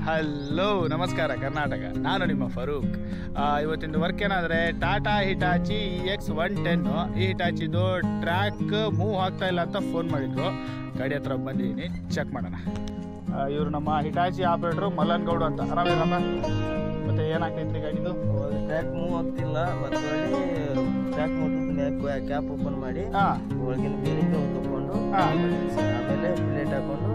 Hello ನಮಸ್ಕಾರ ಕರ್ನಾಟಕ, ನಾನು ನಿಮ್ಮ ಫರೂಕ್. ಇವತ್ತಿನ ವರ್ಕ್ ಏನಂದರೆ ಟಾಟಾ ಹಿಟಾಚಿ EX110. ಈ ಹಿಟಾಚಿದು ಟ್ರ್ಯಾಕ್ ಮೂವ್ ಆಗ್ತಾ ಇಲ್ಲ ಅಂತ ಫೋನ್ ಮಾಡಿದ್ರು. ಗಾಡಿ ಹತ್ರ ಬಂದಿದ್ದೀನಿ, ಚೆಕ್ ಮಾಡೋಣ. ಇವರು ನಮ್ಮ ಹಿಟಾಚಿ ಆಪ್ರೇಟ್ರು ಮಲ್ಲನ್ ಗೌಡ ಅಂತ. ಆರಾಮಿರಮ್ಮ? ಮತ್ತೆ ಏನಾಗ್ತೈತ್ರಿ ಗಾಡಿದು? ಟ್ರ್ಯಾಕ್ ಮೂವ್ ಆಗ್ತಿಲ್ಲ. ಮತ್ತೆ ಟ್ರ್ಯಾಕ್ ಕ್ಯಾಪ್ ಓಪನ್ ಮಾಡಿ ಒಳಗಿನ ಬೇರಿಂಗ್ ತಗೊಂಡು ಆಮೇಲೆ ಪ್ಲೇಟ್ ಹಾಕೊಂಡು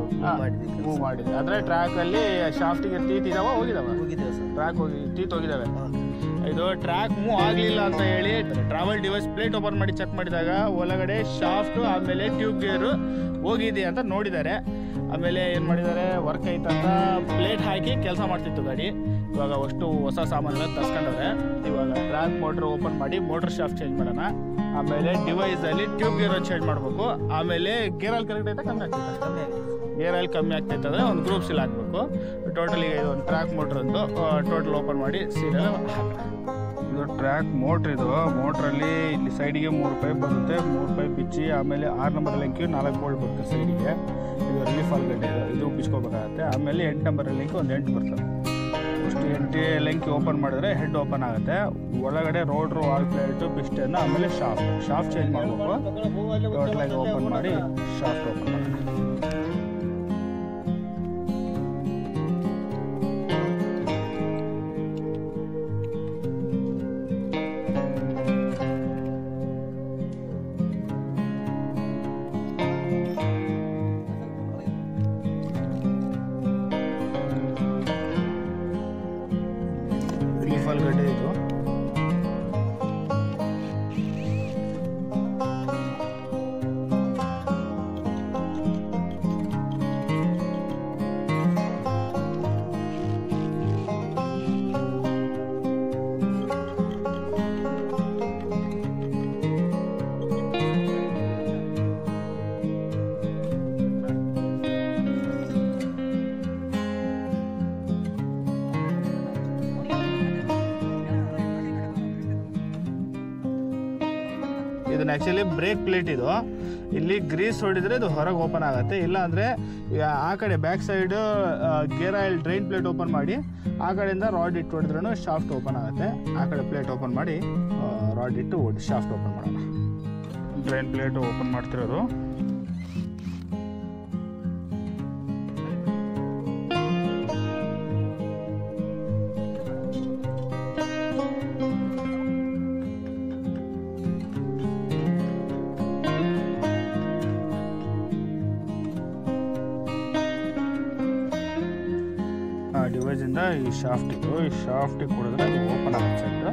ಮೂವ್ ಮಾಡಿದ್ವಿ. ಅಂದರೆ ಟ್ರ್ಯಾಕಲ್ಲಿ ಶಾಫ್ಟಿಗೆ ಟೀತ್ ಇದಾವ ಹೋಗಿದಾವೆ ಸರ್. ಟ್ರ್ಯಾಕ್ ಹೋಗಿ ಟೀತ್ ಹೋಗಿದ್ದಾವೆ. ಇದು ಟ್ರ್ಯಾಕ್ ಮೂವ್ ಆಗಲಿಲ್ಲ ಅಂತ ಹೇಳಿ ಟ್ರಾವೆಲ್ ಡಿವೈಸ್ ಪ್ಲೇಟ್ ಓಪನ್ ಮಾಡಿ ಚೆಕ್ ಮಾಡಿದಾಗ ಒಳಗಡೆ ಶಾಫ್ಟು ಆಮೇಲೆ ಟ್ಯೂಬ್ ಗೇರು ಹೋಗಿದೆ ಅಂತ ನೋಡಿದ್ದಾರೆ. ಆಮೇಲೆ ಏನು ಮಾಡಿದ್ದಾರೆ, ವರ್ಕ್ ಐತಂತ ಪ್ಲೇಟ್ ಹಾಕಿ ಕೆಲಸ ಮಾಡ್ತಿತ್ತು ಗಾಡಿ. ಇವಾಗ ಅಷ್ಟು ಹೊಸ ಸಾಮಾನೆಲ್ಲ ತರ್ಸ್ಕೊಂಡವ್ರೆ. ಇವಾಗ ಟ್ರ್ಯಾಕ್ ಮೋಟ್ರ್ ಓಪನ್ ಮಾಡಿ ಮೋಟ್ರ್ ಶಾಫ್ಟ್ ಚೇಂಜ್ ಮಾಡೋಣ. ಆಮೇಲೆ ಡಿವೈಸಲ್ಲಿ ಟ್ಯೂಬ್ ಗೇರ್ ಚೇಂಜ್ ಮಾಡಬೇಕು. ಆಮೇಲೆ ಗೇರ್ ಆಯಿಲ್ ಕರೆಕ್ಟ್ ಐತೆ ಕಮ್ಮಿ ಆಗ್ತೈತೆ. ಗೇರ್ ಆಯಿಲ್ ಕಮ್ಮಿ ಆಗ್ತೈತೆ ಅಂದರೆ ಒಂದು ಗ್ರೂಪ್ ಸೀಲ್ ಹಾಕಬೇಕು. ಟೋಟಲಿ ಇದು ಒಂದು ಟ್ರ್ಯಾಕ್ ಮೋಟ್ರ್ ಒಂದು ಟೋಟಲ್ ಓಪನ್ ಮಾಡಿ ಸೀಲೆಲ್ಲ ಹಾಕೋಣ. ಇದು ಟ್ರ್ಯಾಕ್ ಮೋಟ್ರ್. ಇದು ಮೋಟ್ರಲ್ಲಿ ಇಲ್ಲಿ ಸೈಡಿಗೆ 3 ಪೈಪ್ ಬರುತ್ತೆ. 3 ಪೈಪ್ ಬಿಚ್ಚಿ ಆಮೇಲೆ 6 ನಂಬರ್ ಲಿಂಕ್ಗೆ 4 ಬೋಲ್ಟ್ ಬರುತ್ತೆ ಸೈಡಿಗೆ. ಇದು ರಿಲೀಫ್ ಆಲ್ಗಡ್ಡೆ ಇದು ಬಿಚ್ಕೋಬೇಕಾಗತ್ತೆ. ಆಮೇಲೆ 8 ನಂಬರ್ ಲಿಂಕ್ ಒಂದು 8 ಬರ್ತದೆ. ಅಷ್ಟು 8 ಲಿಂಕ್ ಓಪನ್ ಮಾಡಿದ್ರೆ ಹೆಡ್ ಓಪನ್ ಆಗುತ್ತೆ. ಒಳಗಡೆ ರೋಡ್ರು ವಾಲ್ ಪ್ಲೇಟು ಪಿಸ್ಟನ್ನು ಆಮೇಲೆ ಶಾಫ್ಟ್ ಚೇಂಜ್ ಮಾಡಬೇಕು. ಟೋಟಲಾಗಿ ಓಪನ್ ಮಾಡಿ ಶಾಫ್ಟ್ ಓಪನ್ ಮಾಡಿ ಗಡ್ಡೆ ಇದು. ಇದನ್ನ ಆ್ಯಕ್ಚುಲಿ ಬ್ರೇಕ್ ಪ್ಲೇಟ್. ಇದು ಇಲ್ಲಿ ಗ್ರೀಸ್ ಹೊಡಿದ್ರೆ ಇದು ಹೊರಗೆ ಓಪನ್ ಆಗುತ್ತೆ. ಇಲ್ಲಾಂದರೆ ಆ ಕಡೆ back side gear oil drain plate open ಮಾಡಿ ಆ ಕಡೆಯಿಂದ ರಾಡ್ ಇಟ್ಟು ಹೊಡೆದ್ರೂ ಶಾಫ್ಟ್ ಓಪನ್ ಆಗುತ್ತೆ. ಆ ಕಡೆ ಪ್ಲೇಟ್ ಓಪನ್ ಮಾಡಿ ರಾಡ್ ಇಟ್ಟು ಶಾಫ್ಟ್ ಓಪನ್ ಮಾಡೋಣ. ಡ್ರೈನ್ ಪ್ಲೇಟ್ ಓಪನ್ ಮಾಡ್ತಿರೋದು. ಡಿವೈಸಿಂದ ಈ ಶಾಫ್ಟಿಗೆ ಕೊಡಿದ್ರೆ ಅದು ಓಪನ್ ಆಗುತ್ತೆ ಸೈಡ್.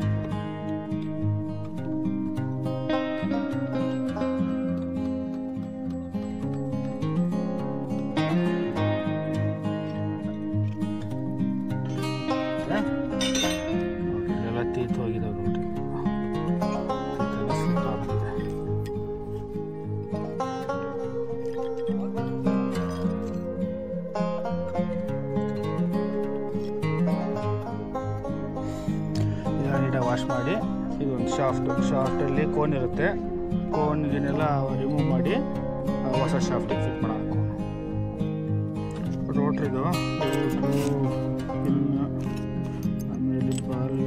ಎಲ್ಲ ತೀತ್ ಹೋಗಿದ್ದಾವೆ ನೋಡ್ರಿ. ವಾಶ್ ಮಾಡಿ ಇದೊಂದು ಶಾಫ್ಟಲ್ಲಿ ಕೋನ್ ಇರುತ್ತೆ. ಕೋನ್ಗಿನೆಲ್ಲ ರಿಮೂವ್ ಮಾಡಿ ಹೊಸ ಶಾಫ್ಟಿಗೆ ಫಿಟ್ ಮಾಡಬೇಕು. ರೋಟ್ರಿದು ಪಿನ್ ಆಮೇಲೆ ಬಾಲ್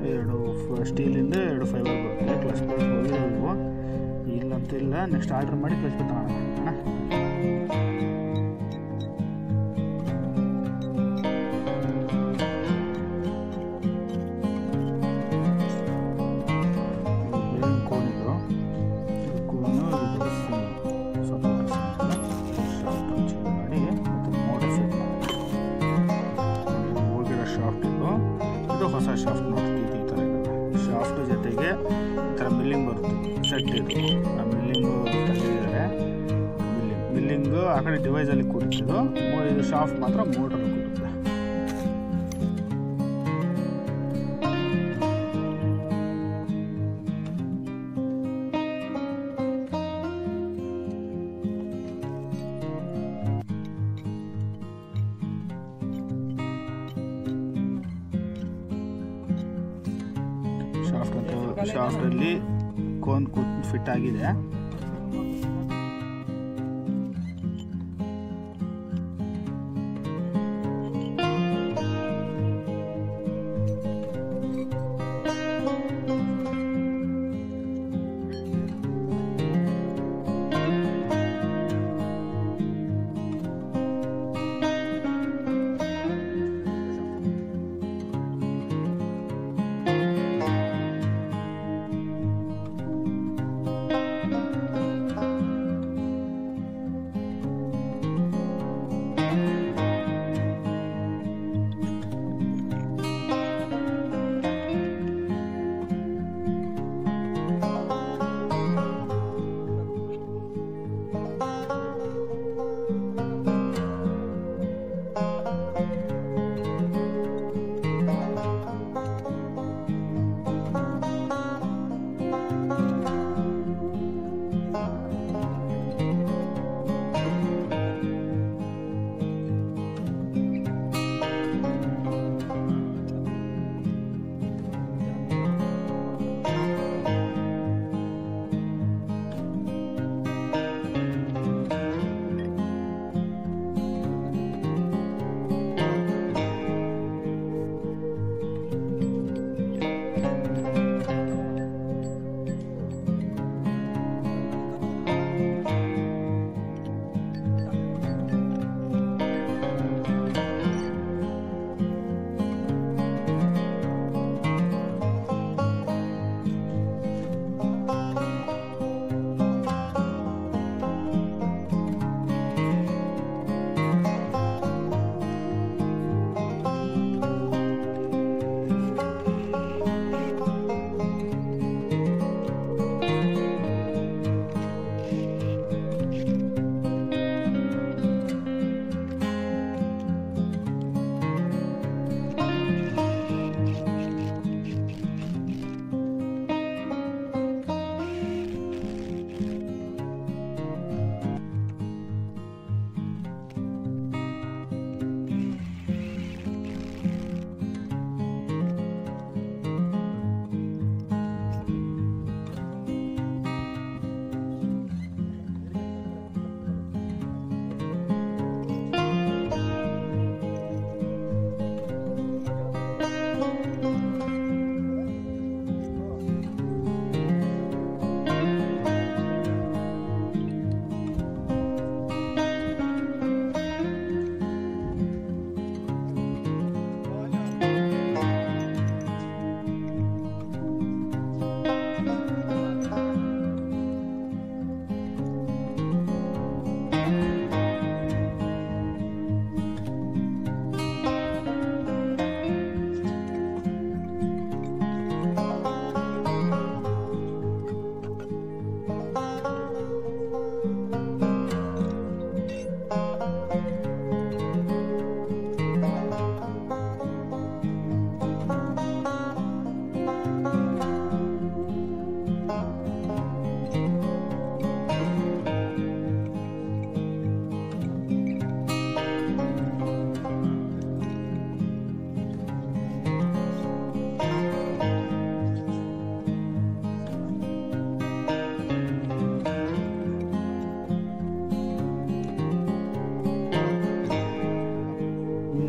2 ಸ್ಟೀಲಿಂದ 2 ಫೈಬರ್ ಬರುತ್ತೆ. ಕ್ಲಚ್ ಪ್ಲೇಟ್ ಹೋಗಿರೋದು ಇಲ್ಲಂತಿಲ್ಲ. ನೆಕ್ಸ್ಟ್ ಆರ್ಡರ್ ಮಾಡಿ ಕ್ಲಚ್ ಪ್ಲೇಟ್ ತಗೋಣ. ಕೋನ್ ಇದು ಕೋನು ಶಾಫ್ಟ್ ಮಾಡಿ ಮತ್ತು ಮೋಟರ್ ಫಿಟ್ ಮಾಡಿ ಹೋಗಿರೋ ಶಾಫ್ಟ್ ಇದು ಹೊಸ ಶಾಫ್ಟ್ ನೋಡ್ತೀವಿ. ಈ ಥರ ಇದೆ ಶಾಫ್ಟ್ ಜೊತೆಗೆ ಈ ಥರ ಮಿಲ್ಲಿಂಗ್ ಬರುತ್ತೆ. ಸೆಟ್ ಇದು ಮಿಲ್ಲಿಂಗು ತಂದಿದ್ದಾರೆ. ಮಿಲ್ಲಿಂಗು ಆ ಕಡೆ ಡಿವೈಸಲ್ಲಿ ಕೂರಿಸಿದ್ದು. ಇದು ಶಾಫ್ಟ್ ಮಾತ್ರ ಮೋಟ್ರಲ್ಲಿ ಕೂರುತ್ತೆ. ಶಾಫ್ಟಲ್ಲಿ ಕೋನ್ ಫಿಟ್ ಆಗಿದೆ.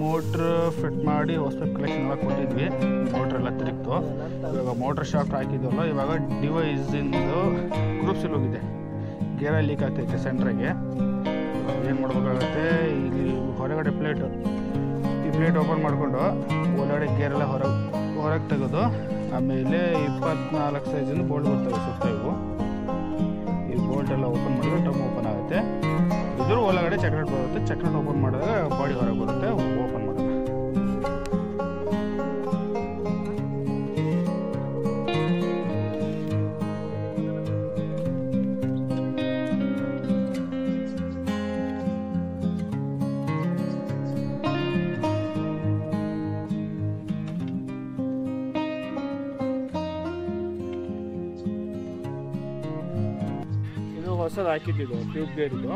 ಮೋಟ್ರ್ ಫಿಟ್ ಮಾಡಿ ಹೊಸದಾಗಿ ಕಲೆಕ್ಷನ್ ಎಲ್ಲ ಕೊಟ್ಟಿದ್ವಿ. ಮೋಟ್ರೆಲ್ಲ ತಿರುಗ್ತು. ಇವಾಗ ಮೋಟ್ರ್ ಶಾಫ್ಟ್ ಹಾಕಿದ್ವಲ್ಲ, ಇವಾಗ ಡಿವೈಸಿಂದು ಗ್ರೂಪ್ಸಲ್ಲಿ ಹೋಗಿದೆ. ಗೇರ ಲೀಕ್ ಆಗ್ತೈತೆ ಸೆಂಟ್ರಿಗೆ. ಏನು ಮಾಡ್ಬೇಕಾಗತ್ತೆ, ಇಲ್ಲಿ ಹೊರಗಡೆ ಪ್ಲೇಟು, ಈ ಪ್ಲೇಟ್ ಓಪನ್ ಮಾಡಿಕೊಂಡು ಒಳಗಡೆ ಗೇರೆಲ್ಲ ಹೊರಗೆ ತೆಗೆದು, ಆಮೇಲೆ 24 ಸೈಜಿಂದ ಬೋಲ್ಟ್ ಬರ್ತವೆ ಸುತ್ತ. ಇವು ಈ ಬೋಲ್ಟ್ ಎಲ್ಲ ಓಪನ್ ಮಾಡಿದ್ರೆ ಟಮ್ ಓಪನ್ ಆಗುತ್ತೆ. ಇದ್ರ ಒಳಗಡೆ ಚಕ್ರೆಟ್ ಬರುತ್ತೆ. ಚಕ್ರೆಟ್ ಓಪನ್ ಮಾಡಿದಾಗ ಬಾಡಿ ಹೊರಗೆ ಬರುತ್ತೆ. ಓಪನ್ ಮಾಡೋದು. ಇದು ಹೊಸದು ಹಾಕಿದ್ದು ಟ್ಯೂಬ್ ಗೇರ್. ಇದು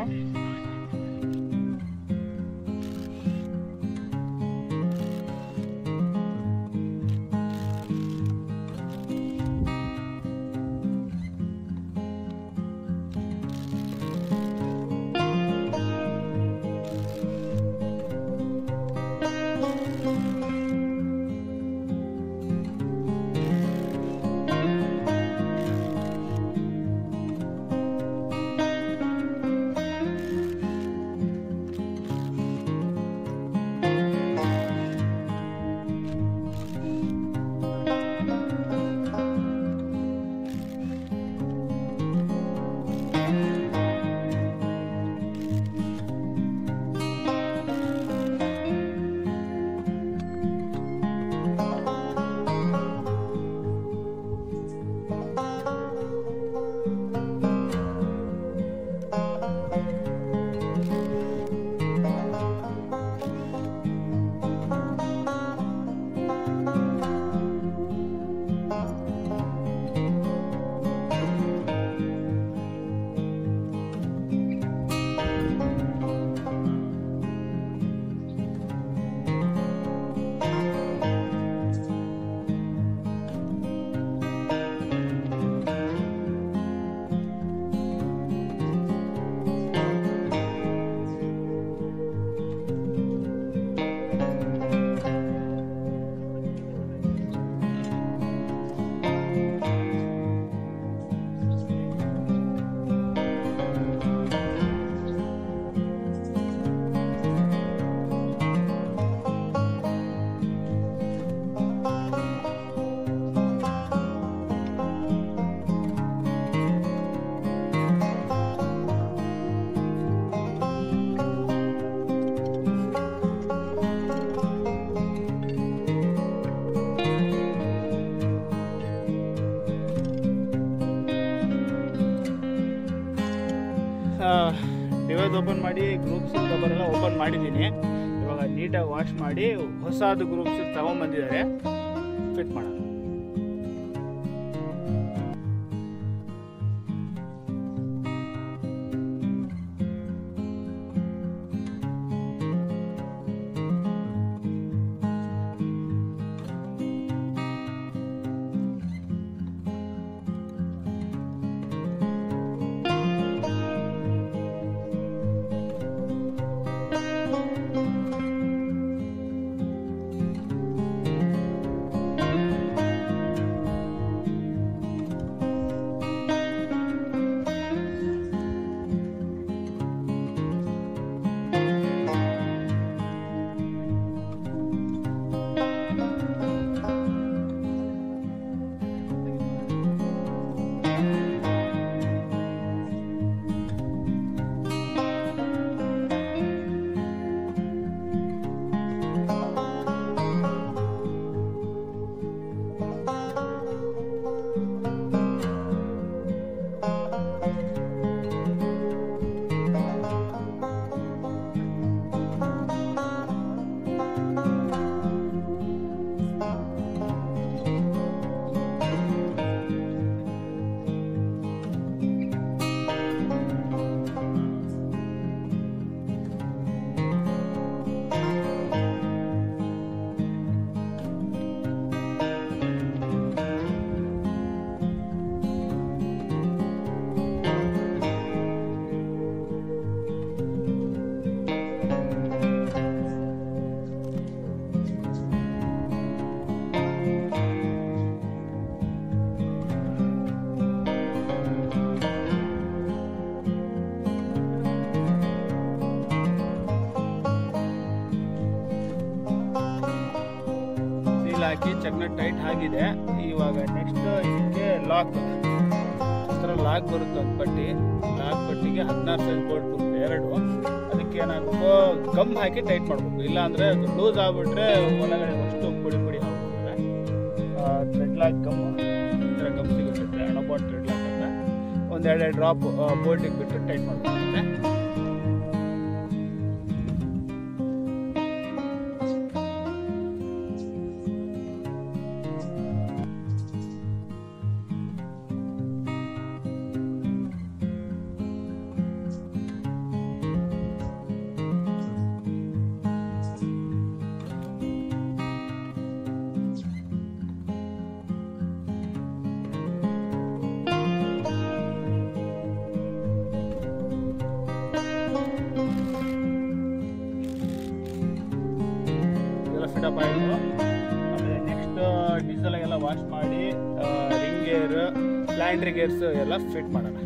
ಓಪನ್ ಮಾಡಿ ಗ್ರೂಪ್ಸ್ ಕವರೆಲ್ಲ ಓಪನ್ ಮಾಡಿದ್ದೀನಿ. ಇವಾಗ ನೀಟಾಗಿ ವಾಶ್ ಮಾಡಿ ಹೊಸದು ಗ್ರೂಪ್ಸ್ ತಗೊಂಡ್ಬಂದಿದ್ದಾರೆ, ಫಿಟ್ ಮಾಡೋಣ. ಹಾಕಿ ಚೆನ್ನಾಗಿ ಟೈಟ್ ಆಗಿದೆ. ಇವಾಗ ನೆಕ್ಸ್ಟ್ ಇದಕ್ಕೆ ಲಾಕ್ ಬರುತ್ತೆ. ಒಂದು ಪಟ್ಟಿ, ಲಾಕ್ ಪಟ್ಟಿಗೆ 16 ಸೈಜ್ ಬೋಲ್ಟ್ ಬರುತ್ತೆ, 2. ಅದಕ್ಕೆ ಏನಾಗಬೇಕು, ಗಮ್ ಹಾಕಿ ಟೈಟ್ ಮಾಡಬೇಕು. ಇಲ್ಲಾಂದರೆ ಅದು ಲೂಸ್ ಆಗಿಬಿಟ್ರೆ ಒಳಗಡೆ ಅಷ್ಟು ಪುಡಿ ಆಗ್ಬಿಡ್ತದೆ. ಥ್ರೆಡ್ ಲಾಕ್ ಗಮ್, ಈ ಥರ ಗಮ್ ಸಿಗುತ್ತೆ, ಅಣಪಾಟ್ ಥ್ರೆಡ್ ಲಾಕ್ ಅಂತ. ಒಂದು 2 ಡ್ರಾಪ್ ಬೋಲ್ಟಿಗೆ ಬಿಟ್ಟು ಟೈಟ್ ಮಾಡಬೇಕಾಗುತ್ತೆ. ಫಿಟಪ್ ಆಯಿತು. ಆಮೇಲೆ ನೆಕ್ಸ್ಟ್ ಡೀಸೆಲ್ ಎಲ್ಲ ವಾಶ್ ಮಾಡಿ ರಿಂಗ್ ಗೇರ್, ಪ್ಲಾಂಟ್ರಿ ಗೇರ್ಸ್ ಎಲ್ಲ ಫಿಟ್ ಮಾಡೋಣ.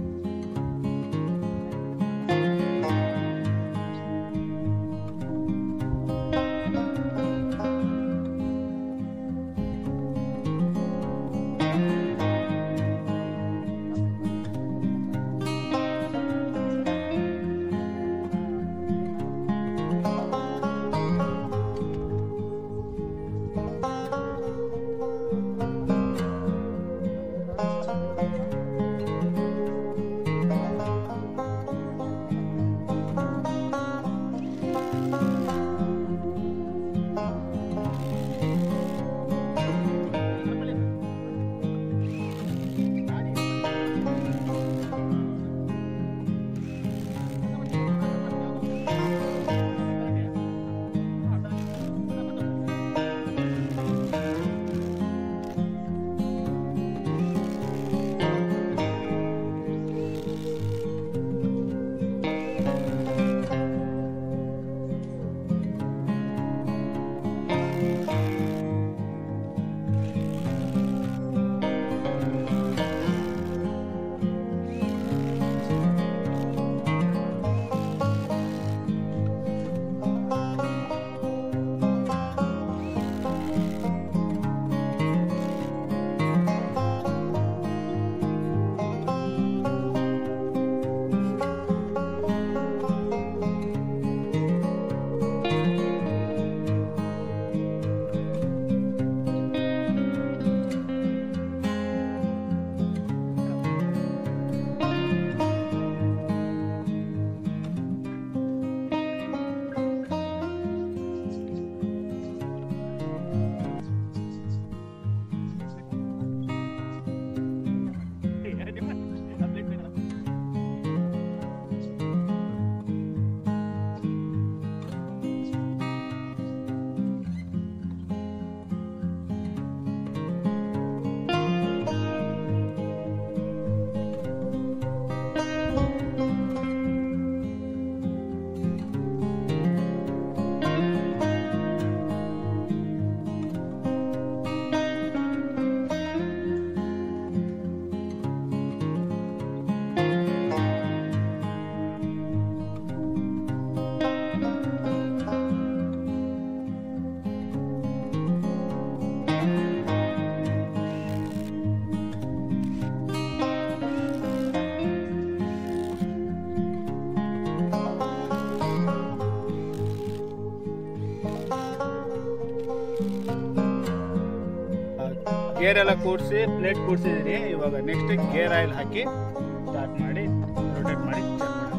ಗೇರ್ ಎಲ್ಲ ಕೂಡಿಸಿ ಪ್ಲೇಟ್ ಕೂಡಿಸಿದ್ದೀನಿ. ಇವಾಗ ನೆಕ್ಸ್ಟ್ ಗೇರ್ ಆಯಿಲ್ ಹಾಕಿ ಸ್ಟಾರ್ಟ್ ಮಾಡಿ ರೊಟೇಟ್ ಮಾಡಿ ಚೆಕ್ ಮಾಡೋಣ.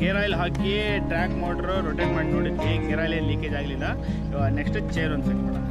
ಗೇರ್ ಆಯಿಲ್ ಹಾಕಿ ಟ್ರ್ಯಾಕ್ ಮೋಟ್ರು ರೊಟೇಟ್ ಮಾಡಿ ನೋಡಿದ್ವಿ, ಗೇರ್ ಆಯಿಲ್ ಏನು ಲೀಕೇಜ್ ಆಗಲಿಲ್ಲ. ಇವಾಗ ನೆಕ್ಸ್ಟ್ ಚೇರ್ ಒಂದು ಸೆಟ್ ಮಾಡೋಣ.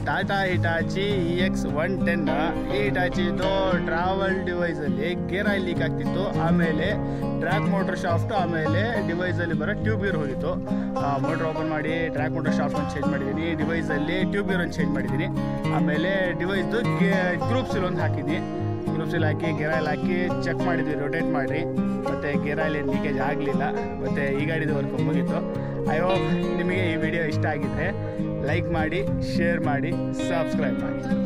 ಟಾಟಾ ಹಿಟಾಚಿ EX110 ಈ ಹಿಟಾಚಿದು ಟ್ರಾವೆಲ್ ಡಿವೈಸಲ್ಲಿ ಗೇರ್ ಆಯಿಲ್ ಲೀಕ್ ಆಗ್ತಿತ್ತು. ಆಮೇಲೆ ಟ್ರ್ಯಾಕ್ ಮೋಟರ್ ಶಾಫ್ಟು, ಆಮೇಲೆ ಡಿವೈಸಲ್ಲಿ ಬರೋ ಟ್ಯೂಬ್ ಗೇರ್ ಹೋಗಿತ್ತು. ಮೋಟ್ರ್ ಓಪನ್ ಮಾಡಿ ಟ್ರ್ಯಾಕ್ ಮೋಟರ್ ಶಾಫ್ಟ್ ಒಂದು ಚೇಂಜ್ ಮಾಡಿದ್ದೀನಿ, ಡಿವೈಸಲ್ಲಿ ಟ್ಯೂಬ್ ಗೇರ್ ಒಂದು ಚೇಂಜ್ ಮಾಡಿದ್ದೀನಿ. ಆಮೇಲೆ ಡಿವೈಸ್ದು ಗ್ರೂಪ್ ಸೀಲ್ ಒಂದು ಹಾಕಿದ್ದೀನಿ. ಗ್ರೂಪ್ ಸೀಲ್ ಹಾಕಿ ಗೇರ್ ಆಯಿಲ್ ಹಾಕಿ ಚೆಕ್ ಮಾಡಿದ್ವಿ ರೊಟೇಟ್ ಮಾಡಿ. ಮತ್ತು ಗೇರ್ ಆಯಿಲ್ ಏನು ಲೀಕೇಜ್ ಆಗಲಿಲ್ಲ. ಮತ್ತು ಈ ಗಾಡಿದು ವರ್ಕ್ ಮುಗೀತು. ಐ ಹೋಪ್ ನಿಮಗೆ ಈ ವಿಡಿಯೋ ಇಷ್ಟ ಆಗಿದ್ದರೆ ಲೈಕ್ ಮಾಡಿ, ಶೇರ್ ಮಾಡಿ, ಸಬ್ಸ್ಕ್ರೈಬ್ ಮಾಡಿ.